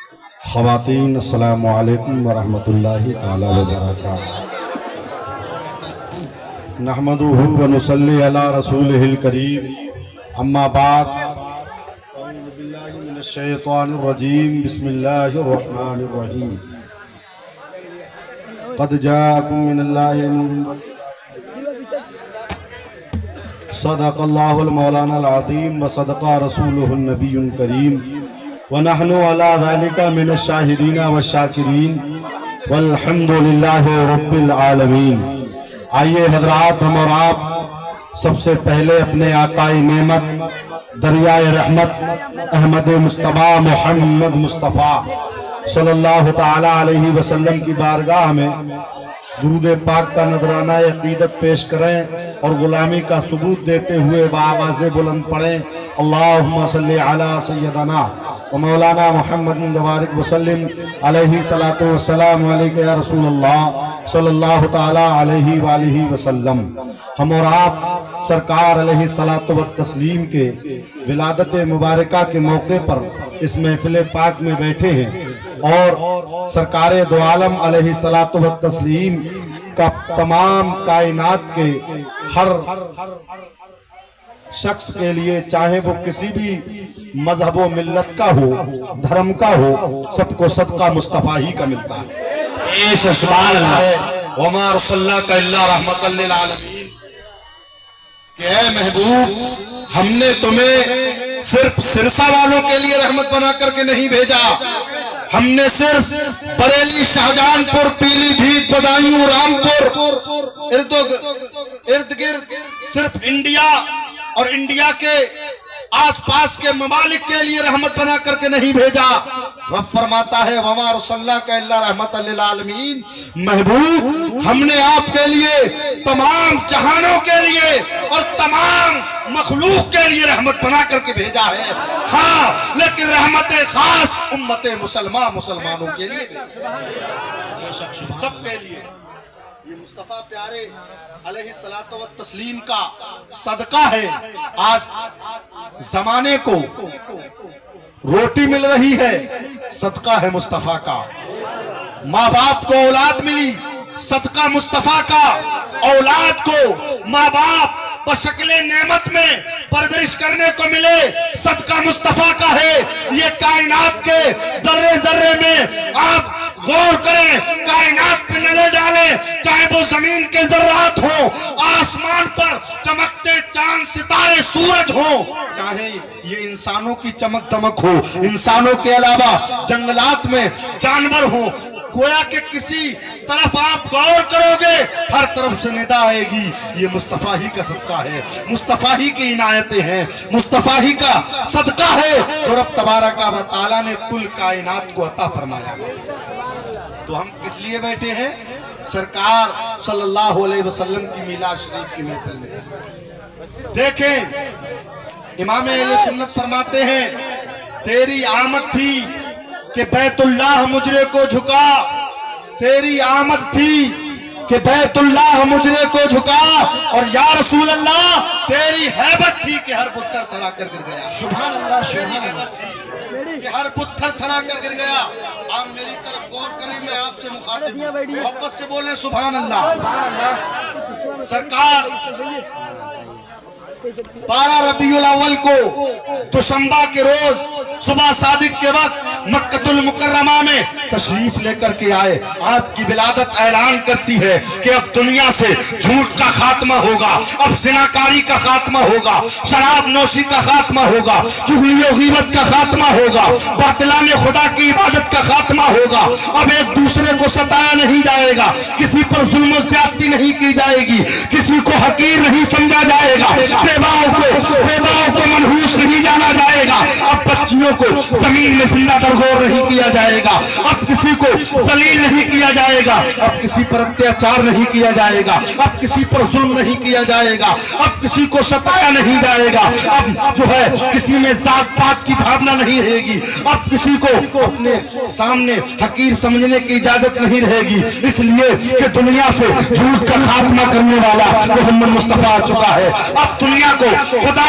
ख़वातीन अस्सलामु अलैकुम वरहमतुल्लाहि ताला वबरकातुहू। नहमदुहु व नुसल्ली अला रसूलिहिल करीम, अम्मा बाद। अऊज़ु बिल्लाहि मिनश शैतानिर रजीम, बिस्मिल्लाहिर रहमानिर रहीम। क़द जाअकुम मिनल्लाहि नूरुन सदक़ल्लाहुल मौलानाल अज़ीम व सदक़ा रसूलुहुन नबियुल करीम व नहनु अला ज़ालिका मिनश शाहिदीन व शाकिरीन वल्हम्दुलिल्लाहि रब्बिल आलमीन। आइए हज़रात, हम और आप सबसे पहले अपने आकाए नेमत दरियाए रहमत अहमद मुस्तफ़ा मोहम्मद मुस्तफ़ा सल्लल्लाहु ताला अलैहि वसल्लम की बारगाह में दुरूद पाक का नजराना अक़ीदत पेश करें और गुलामी का सबूत देते हुए बाआवाज़ बुलंद पढ़ें। अल्लाहुम्मा सल्ली अला सय्यदना व मौलाना मुहम्मदिन वबारिक वसल्लिम अलैहि सलातु वस्सलाम अलैका या रसूलल्लाह सल्लल्लाहु ताला अलैहि वालिहि वसल्लम। हम और आप सरकार अलैहि सलातु व तस्लीम के विलादत मुबारका के मौके पर इस महफिल पाक में बैठे हैं और सरकार दो आलम अलैहि सलातु व तस्लीम का तमाम कायनात के हर शख्स के लिए, चाहे वो किसी भी मजहब व मिल्लत का हो, धर्म का हो, सबको सदका मुस्तफा ही का मिलता है। सुभान अल्लाह। वमा रसलनाका इल्ला रहमतल लिल आलमीन। कि ऐ महबूब, हमने तुम्हें सिर्फ सिरसा वालों के लिए रहमत बना करके नहीं भेजा, हमने सिर्फ बरेली, शाहजहानपुर, पीलीभीत, बदायूं, रामपुर, इर्द गिर्द सिर्फ इंडिया और इंडिया के आसपास के ममालिक के लिए रहमत बना करके नहीं भेजा। रब फरमाता है वमा रसलनाका इल्ला रहमतल लिल आलमीन। महबूब, हमने आपके लिए तमाम जहानों के लिए और तमाम मखलूक के लिए रहमत बना करके भेजा है। हाँ, लेकिन रहमत खास उम्मत मुसलमानों के लिए, सबके लिए। ये मुस्तफा प्यारे अलैहि सलातो व तस्लीम का सदका है। आज जमाने को रोटी मिल रही है, सदका है मुस्तफा का। माँ बाप को औलाद मिली, सदका मुस्तफा का। औलाद को माँ बाप बशक्ले नेमत में परवरिश करने को मिले, सदका मुस्तफा का है। ये कायनात के जर्रे जर्रे में आप गौर करें, कायनात पे नजर डालें, चाहे वो जमीन के जर्रात हो, आसमान पर चमकते चांद सितारे सूरज हो, चाहे ये इंसानों की चमक दमक हो, इंसानों के अलावा जंगलात में जानवर हो, गोया के किसी तरफ आप गौर करोगे हर तरफ से निदा आएगी। ये मुस्तफा ही का सदका है, मुस्तफा ही की इनायतें हैं, मुस्तफा ही का सदका है जो रब तबारक व तआला ने कुल कायनात को अता फरमाया। तो हम किस लिए बैठे हैं? सरकार सल्लल्लाहु अलैहि वसल्लम की मिलाद शरीफ की महफिल में। देखें, इमाम अहले सुन्नत फरमाते हैं तेरी आमद थी कि बैतुल्लाह मुजरे को झुका, तेरी आमद थी कि बैतुल्लाह मुजरे को झुका, और या रसूल अल्लाह तेरी हैबत थी कि हर पुत्तर थरा कर गिर गया। सुभान अल्लाह, सुभान अल्लाह। कि हर पुत्तर थरा कर गिर गया। आप मेरी तरफ गौर करें, मैं आपसे मुखातिब, मोहब्बत से बोले सुभान अल्लाह। सरकार 12 रबीउल अव्वल को दुशंबा के रोज सुबह सादिक के वक्त मक्कतुल मुकर्रमा में तशरीफ लेकर के आए। आपकी विलादत ऐलान करती है कि अब दुनिया से झूठ का खात्मा होगा, अब ज़िनाकारी का खात्मा होगा, शराब नोशी का खात्मा होगा, चुगली और गीबत का खात्मा होगा, बातिलाने खुदा की इबादत का खात्मा होगा। अब एक दूसरे को सताया नहीं जाएगा, किसी पर जुल्म और ज्यादती नहीं की जाएगी, किसी को हकीर नहीं समझा जाएगा, बेवाओं को मनहूस नहीं जाना जाएगा। अब बच्चियों को जमीन में जिंदा दरगोर नहीं किया जाएगा, अब किसी को जलील नहीं किया जाएगा, अब किसी पर अत्याचार नहीं किया जाएगा, अब किसी पर जुल्म नहीं किया जाएगा, अब किसी को सताया नहीं जाएगा, अब जो है किसी में जात पात की भावना नहीं रहेगी, अब किसी को अपने सामने हकीर समझने की इजाजत नहीं रहेगी, इसलिए कि दुनिया से झूठ का खात्मा करने वाला मोहम्मद मुस्तफा आ चुका है। अब दुनिया को खुदा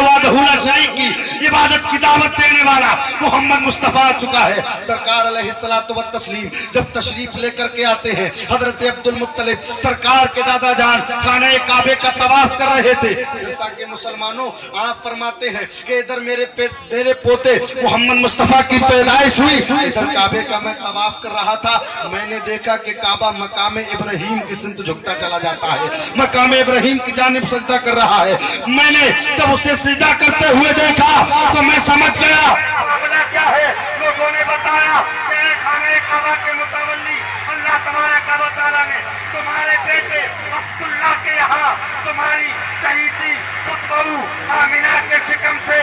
वादहू ला शरीक की इबादत की दावत देने वाला मोहम्मद मोहम्मद मुस्तफा आ चुका है। सरकार अलैहिस्सलातु व तस्लीम जब तशरीफ लेकर के आते हैं, हजरत अब्दुल मुत्तलिब सरकार के दादा जान खाने काबे का तवाफ कर रहे थे। सिरसा के मुसलमानों, आप फरमाते हैं कि इधर मेरे पोते मोहम्मद मुस्तफा की पैदाइश हुई, इधर काबे का मैं तवाफ कर रहा था। मैंने देखा कि काबा मकाम इब्राहिम की सिमत झुकता चला जाता है, मकाम इब्राहिम की जानिब सजदा कर रहा है। मैंने जब उसे सजदा करते हुए देखा तो मैं समझ गया मामला क्या है। लोगों ने बताया कि खाने काबा के मुतवल्ली अल्लाह तबारक व तआला ने तुम्हारे बेटे अब्दुल्लाह के यहाँ तुम्हारी चहीती पुतबहू आमिना के शिकम से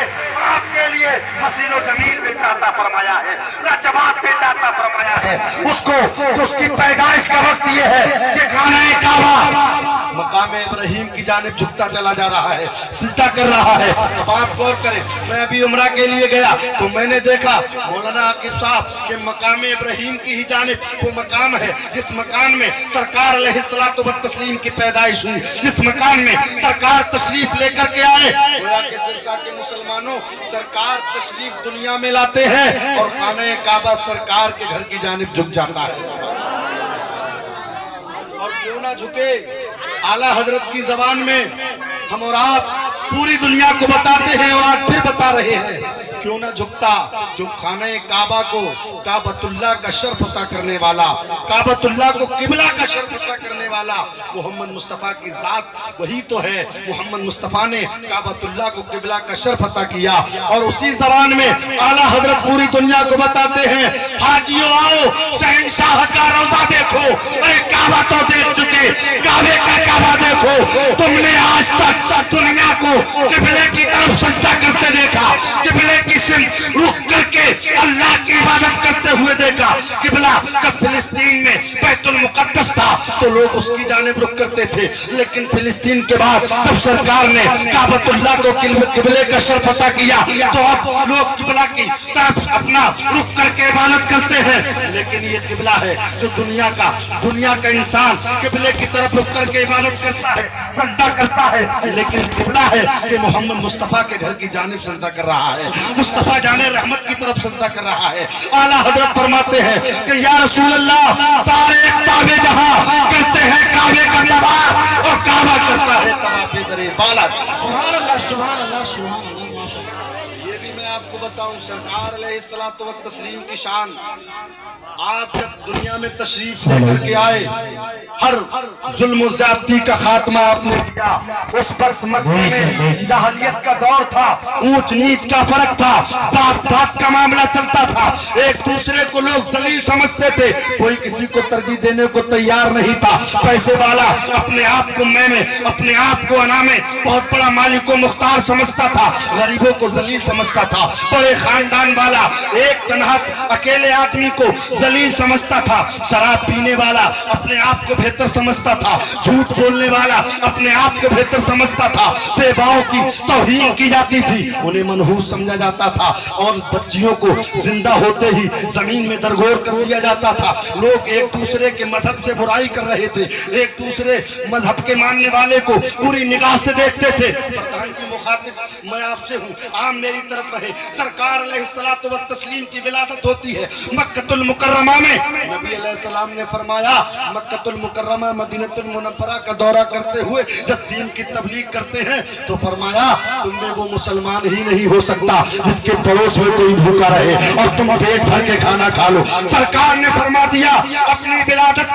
आपके लिए मसीनो जमीन बेटा अता फरमाया है, लाजवाब बेटा अता फरमाया है। उसको उसकी पैदाइश का वक्त ये है कि खाना काबा मकाम इब्राहिम की जानिब झुकता चला जा रहा है, सिजदा कर रहा है। अब आप गौर करें, मैं अभी उम्रा के लिए गया तो मैंने देखा मौलाना आकिब साहब के मकाम इब्राहिम की ही जानिब वो मकाम है जिस मकान में सरकार अलैहिस्सलातु व तस्लीम की पैदाइश हुई, जिस मकान में सरकार तशरीफ लेकर के आए। गोया के सिरसा के मुसलमानों, सरकार तशरीफ दुनिया में लाते हैं और खाने काबा सरकार के घर की जानिब झुक जाता है। और क्यों ना झुके, आला हजरत की जबान में हम और आप पूरी दुनिया को बताते हैं और आज फिर बता रहे हैं, क्यों ना झुकता। क्यों खाने काबा को काबतुल्लाह का शर्फ अता करने वाला, काबतुल्लाह को किबला का शर्फ अता करने वाला मोहम्मद मुस्तफा की जात वही तो है। मोहम्मद मुस्तफा ने काबतुल्लाह को किबला का शर्फ अता किया और उसी जबान में आला हजरत पूरी दुनिया को बताते हैं, हाजियों आओ शहंशाह का रौजा देखो। अरे काबा तो देख चुके, काबे का काबा देखो। तुमने आज तक दुनिया को किबले की तरफ सजदा करते देखा, किबले की सिमत रुख करके अल्लाह की इबादत करते हुए देखा। किबला जब फिलिस्तीन में बैतुल मुकद्दस था तो लोग उसकी जानिब रुख करते थे, लेकिन फिलिस्तीन के बाद जब सरकार ने काबतुल्लाह को किबले का शर्फ अता किया तो अब लोग किबला की तरफ अपना रुख करके इबादत करते हैं। लेकिन ये किबला है जो दुनिया का इंसान किबले की तरफ रुख करके इबादत करता है, सजदा करता है, लेकिन किबला है कि मोहम्मद मुस्तफा के घर की जानिब सजदा कर रहा है, मुस्तफा जाने रहमत की तरफ सजदा कर रहा है। आला हजरत फरमाते हैं कि या रसूल अल्लाह, सारे काबे जहां करते हैं काबे का तवाफ और काबा करता है तवाफे दरे बाला। सुभान अल्लाह, सुभान अल्लाह, सुभान अल्लाह, माशाअल्लाह। ये भी मैं आपको बताऊं, सरकार अलैहिस्सलातु व तस्लीम की शान। आप जब दुनिया में तशरीफ लेकर के आए, हर जुल्म ज्यादती का खात्मा आपने किया। उस वक्त मक्के में जहालियत का दौर था, ऊंच नीच का फर्क था, जात पात का मामला चलता था, एक दूसरे को लोग जलील समझते थे, कोई किसी को तरजीह देने को तैयार नहीं था। पैसे वाला अपने आप को अपने आप को अना में बहुत बड़ा मालिक मुख्तार समझता था, गरीबों को जलील समझता था। बड़े खानदान वाला एक तन्हा अकेले आदमी को जलील समझता था। शराब पीने वाला अपने आप को बेहतर समझता था, झूठ बोलने वाला अपने आप को बेहतर समझता था, बेवाओं की तौहीन की जाती थी, उन्हें मनहूस समझा जाता था और बच्चियों को जिंदा होते ही जमीन में दरगोर कर दिया जाता था। लोग एक दूसरे के मजहब से बुराई कर रहे थे, एक दूसरे मजहब के मानने वाले को पूरी निगाह से देखते थे। प्रधान जी मुखातिब मैं आपसे हूँ, आम मेरी तरफ रहे। सरकार अलैहिस्सलातु व तस्लीम की विलादत होती है मक्कतुल मुकर्रमा में। नबी अलैहिस्सलाम ने फरमाया, मक्कतुल मुकर्रमा मदीनतुल मुनव्वरा का दौरा करते हुए जब दीन की तबलीग करते हैं तो फरमाया, तुम में वो मुसलमान ही नहीं हो सकता जिसके पड़ोस में कोई भूखा रहे और तुम पेट भर के खाना खा लो। सरकार ने फरमा दिया, अपनी विलादत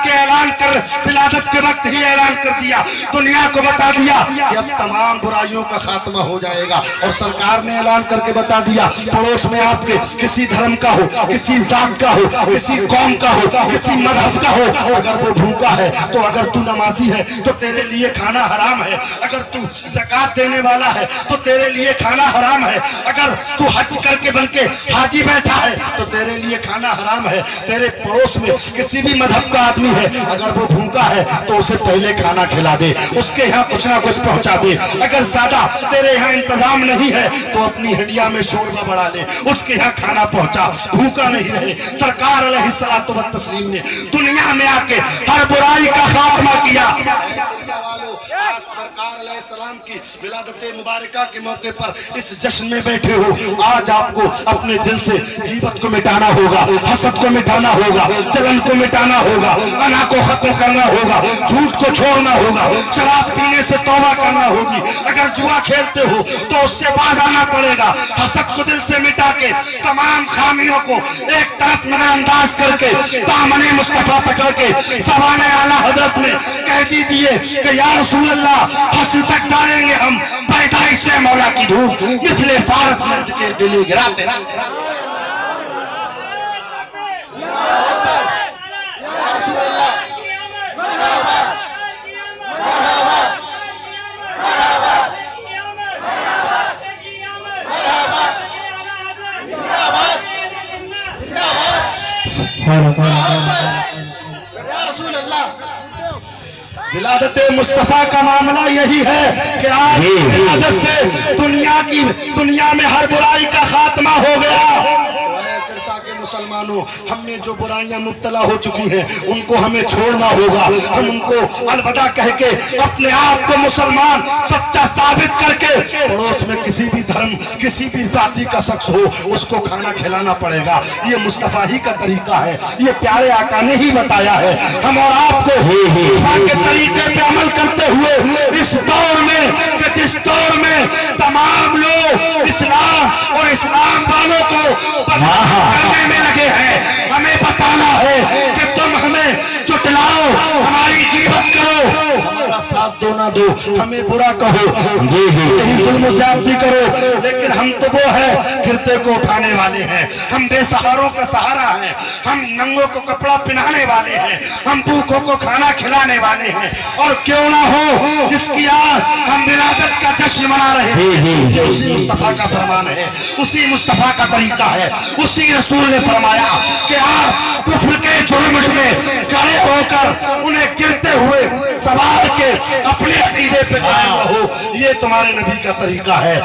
के वक्त ही ऐलान कर दिया, दुनिया को बता दिया कि अब तमाम बुराइयों का खात्मा हो जाएगा। और सरकार ने ऐलान करके बता दिया, पड़ोस में आपके किसी धर्म का हो, किसी जात का हो, किसी कौम का हो, किसी मजहब का हो, अगर वो भूखा है तो अगर तू नमाजी है तो तेरे लिए खाना हराम है, अगर तू ज़कात देने वाला है तो तेरे लिए खाना हराम है, अगर तू हज करके बनके हाजी बैठा है तो तेरे लिए खाना हराम है। तेरे पड़ोस में किसी भी मजहब का आदमी है, अगर वो भूखा है तो उसे पहले खाना खिला दे, उसके यहाँ कुछ ना कुछ पहुंचा दे। अगर ज्यादा तेरे यहाँ इंतजाम नहीं है तो अपनी हंडिया में शोरबा बढ़ा ले, उसके यहाँ खाना पहुंचा, भूखा नहीं रहे। सरकार अलैहिस्सलातु व तस्लीम ने दुनिया में आके हर बुराई का खात्मा किया। आज सरकार अलैहिस्सलाम सलाम की विलादत मुबारका के मौके पर इस जश्न में बैठे हो। आज आपको अपने दिल से गीबत को मिटाना होगा, हसद को मिटाना होगा, जलन को मिटाना होगा, अना को खत्म करना होगा, झूठ को छोड़ना होगा, शराब पीने से तौबा करना होगी। अगर जुआ खेलते हो तो उससे बाहर आना पड़ेगा। हसद को दिल से मिटा के तमाम खामियों को एक तरफ नजरअंदाज करके दामने मुस्तफा पकड़ के ज़बाने आला हजरत में कह दीजिए कि या रसूल अल्लाह हश्र तक डालेंगे हम पैदाइश से मौला की धूप मिसले फारस मर्द के दिले गिराते। विलादत मुस्तफा का मामला यही है कि आज विलादत से दुनिया में हर बुराई का खात्मा हो गया। मुसलमानों, हमने जो बुराइयां मुब्तला हो चुकी हैं उनको हमें छोड़ना होगा। हम उनको अलविदा कह के अपने आप को मुसलमान सच्चा साबित करके पड़ोस में किसी भी धर्म किसी भी जाति का शख्स हो उसको खाना खिलाना पड़ेगा। ये मुस्तफा ही का तरीका है, ये प्यारे आका ने ही बताया है। हम और आपको मुस्तफा के तरीके पे अमल करते हुए इस दौर में कि जिस दौर में तमाम लोग इस्लाम और इस्लाम वालों को करने में लगे हैं, हमें बताना है कि तुम हमें चुटलाओ, हमारी कीमत करो, हमारा साथ दो ना दो, हमें बुरा कहो, यही जुल्म ज़्यादती करो, लेकिन हम तो वो है गिरते को उठाने वाले हैं, हम बेसहारों का सहारा हैं, हम नंगों को कपड़ा पहनाने वाले हैं, हम भूखों को खाना खिलाने वाले हैं। और क्यों ना हो जिसकी आज हम विलादत का जश्न मना रहे हैं, ये उसी मुस्तफा का फरमान है, उसी मुस्तफा का तरीका है। उसी रसूल ने फरमाया कि आप कुफ्र के झुरमुट में खड़े होकर उन्हें गिरते हुए सवार के अपने अकीदे पे कायम रहो। ये तुम्हारे नबी का तरीका है।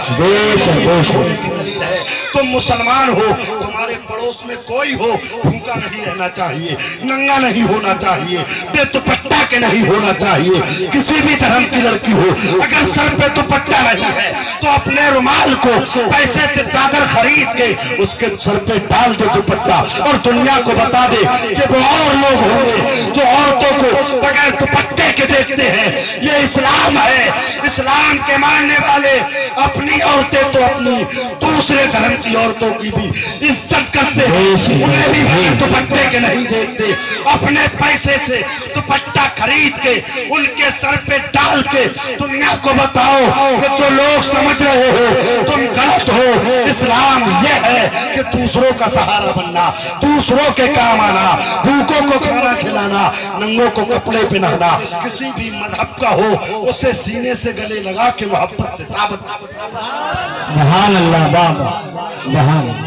तुम मुसलमान हो, तुम्हारे पड़ोस में कोई हो भूखा नहीं रहना चाहिए, नंगा नहीं होना चाहिए, बेदुपट्टा के नहीं होना चाहिए। किसी भी धर्म की लड़की हो, अगर सर पे दुपट्टा नहीं है तो अपने रुमाल को पैसे से चादर खरीद के उसके सर पे डाल दे दुपट्टा, और दुनिया को बता दे कि वो और लोग होंगे जो औरतों को बगैर दुपट्टे के देखते हैं। ये इस्लाम है। इस्लाम के मानने वाले अपनी औरतें तो अपनी दूसरे धर्म की औरतों की भी इज्जत करते हैं, उन्हें भी बगैर दुपट्टे के नहीं देखते। अपने पैसे से दुपट्टा खरीद के उनके सर पे डाल के दुनिया को बताओ कि जो लोग समझ रहे हो तुम गलत हो। इस्लाम यह है कि दूसरों का सहारा बनना, दूसरों के काम आना, भूखों को खाना खिलाना, नंगों को कपड़े पहनाना, किसी भी मजहब का हो उसे सीने से गले लगा के मोहब्बत से ताबत। सुभान अल्लाह, बाबा सुभान।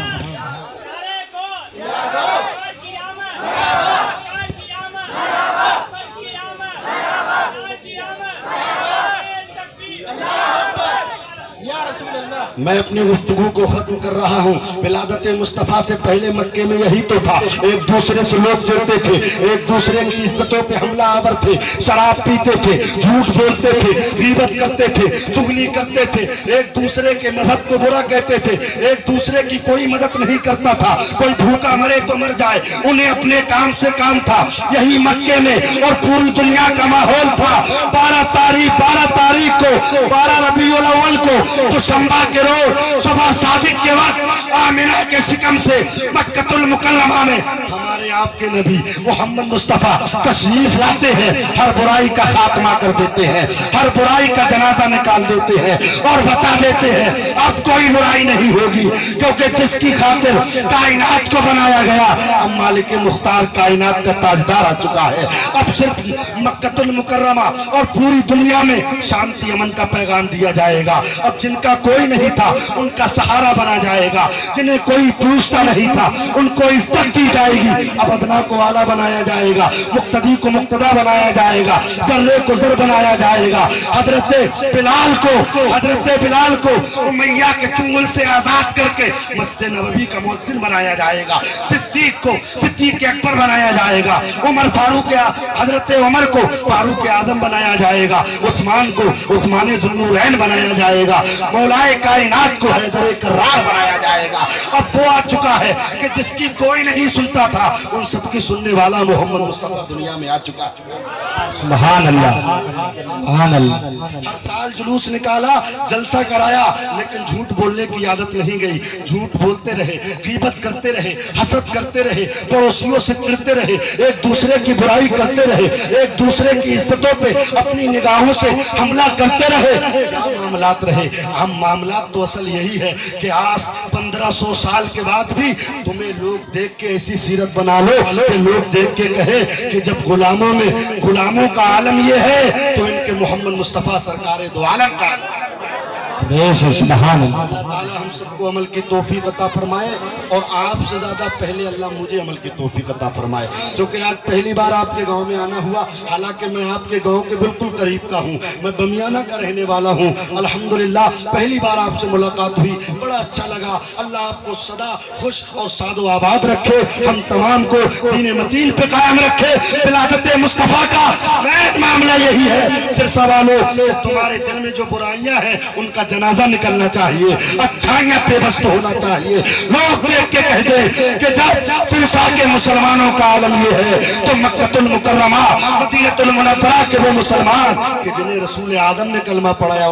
मैं अपनी गुफ्तगू को खत्म कर रहा हूँ। विलादत मुस्तफा से पहले मक्के में यही तो था, एक दूसरे से लोग चिढ़ते थे, एक दूसरे की इज्जतों पे हमला आवर थे, शराब पीते थे, झूठ बोलते थे, गीबत करते थे, चुगली करते थे, एक दूसरे के मजहब को बुरा कहते थे, एक दूसरे की कोई मदद नहीं करता था। कोई भूखा मरे तो मर जाए, उन्हें अपने काम से काम था। यही मक्के में और पूरी दुनिया का माहौल था। 12 तारीख को 12 रबीउल अव्वल को तो संभा के रोज सुबह सादिक के वक्त आमिना के शिकम से मक्कतुल मुकर्रमा में हमारे आपके नबी मोहम्मद मुस्तफा तशरीफ लाते हैं, हर बुराई का खात्मा कर देते हैं, हर बुराई का जनाजा निकाल देते हैं और बता देते हैं अब कोई बुराई नहीं होगी, क्योंकि जिसकी खातिर कायनात को बनाया गया अब मालिक मुख्तार कायनात का ताजदार आ चुका है। अब सिर्फ मक्कतुल मुकर्रमा और पूरी दुनिया में शांति अमन का पैगाम दिया जाएगा। अब जिनका कोई नहीं था उनका सहारा बना जाएगा, जिन्हें कोई पूछता नहीं था उनको इज्जत दी जाएगी। अब अदना को आला बनाया जाएगा, मुक्तदी को मुक्तदा बनाया जाएगा, जर्रे को जर बनाया जाएगा। हजरत बिलाल को उमैया के चुंगल से आजाद करके मस्जिद नबवी का मुअज्जिन बनाया जाएगा। सिद्दीक को सिद्दीक अकबर बनाया जाएगा, उमर फारूक हजरत उमर को फारूक आदम बनाया जाएगा, उस्मान को उस्मान जुन्नूरैन बनाया जाएगा, मौलाए कायनात को हैदर कर्रार बनाया जाएगा। अब वो आ चुका है कि जिसकी कोई नहीं सुनता था उन सबकी सुनने वाला मोहम्मद मुस्तफा दुनिया में आ चुका है। सुभान अल्लाह, सुभान अल्लाह। हर साल जुलूस निकाला, जलसा कराया, लेकिन झूठ बोलने की आदत नहीं गई। झूठ बोलते रहे, गीबत करते रहे, हसद करते रहे, पड़ोसियों से चिढ़ते रहे, एक दूसरे की बुराई करते रहे, एक दूसरे की इज्जतों पे अपनी निगाहों से हमला करते रहे। क्या मामलात रहे? हम मामलात तो असल यही है कि आज 1500 साल के बाद भी तुम्हें लोग देख के ऐसी सीरत बना लो कि लोग देख के कहे कि जब गुलामों का आलम ये है तो इनके मोहम्मद मुस्तफा सरकार दो आलम का। सुभान अल्लाह। अल्लाह हम सबको अमल की तौफीक अता फरमाए और आपसे ज्यादा पहले अल्लाह मुझे अमल की तौफीक अता फरमाए। जो कि आज पहली बार आपके गांव में आना हुआ, हालांकि मैं आपके गांव के बिल्कुल करीब का हूं, मैं बमियाना का रहने वाला हूं। अल्हम्दुलिल्लाह पहली बार आपसे मुलाकात हुई, बड़ा अच्छा लगा। अल्लाह आपको सदा खुश और सादो आबाद रखे, हम तमाम को दीन मतीन पे कायम रखे। विलादत मुस्तफा का मेन मामला यही है सिरसा वालों, तुम्हारे दिल में जो बुराइयां हैं उनका जनाजा निकलना चाहिए, अच्छाइयां पेबस्त होना चाहिए। लोग देख के कह दे कि जब सिरसा के मुसलमानों का आलम ये है तो मक्कतुल मुकर्रमा मदीनतुल मुनव्वरा के वो मुसलमान कि जिन्हें रसूल आदम ने कलमा पढ़ाया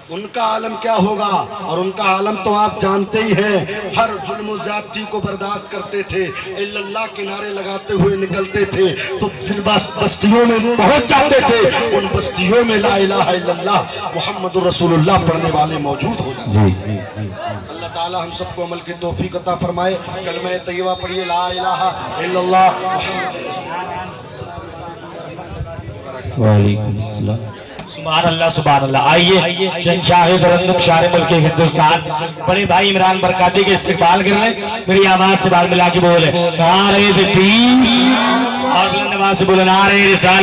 उनका आलम क्या होगा। और उनका आलम तो आप जानते ही हैं, हर जुल्म ज़्यादती को बर्दाश्त करते थे, इल्लल्लाह के नारे लगाते हुए निकलते थे तो फिर बस्तियों में पहुंच जाते थे, उन बस्तियों में ला इलाहा इल्लल्लाह मुहम्मदुर रसूलुल्लाह पढ़ने वाले मौजूद हो जाते। अल्लाह ताला हम सबको अमल की तौफीक अता फरमाए। कलमा तय्यबा पढ़िए, ला इलाहा इल्लल्लाह। वालेकुम अस्सलाम। सुभान अल्लाह, सुभान अल्लाह। आइए शहंशाह दुरंदुम शार मुल्क हिंदुस्तान बड़े भाई इमरान बरकाती के इस्तकबाल कर लें। मेरी आवाज से बात मिला के बोले नारे तकबीर और बुलंद आवाज से बोले नारे रिसालत।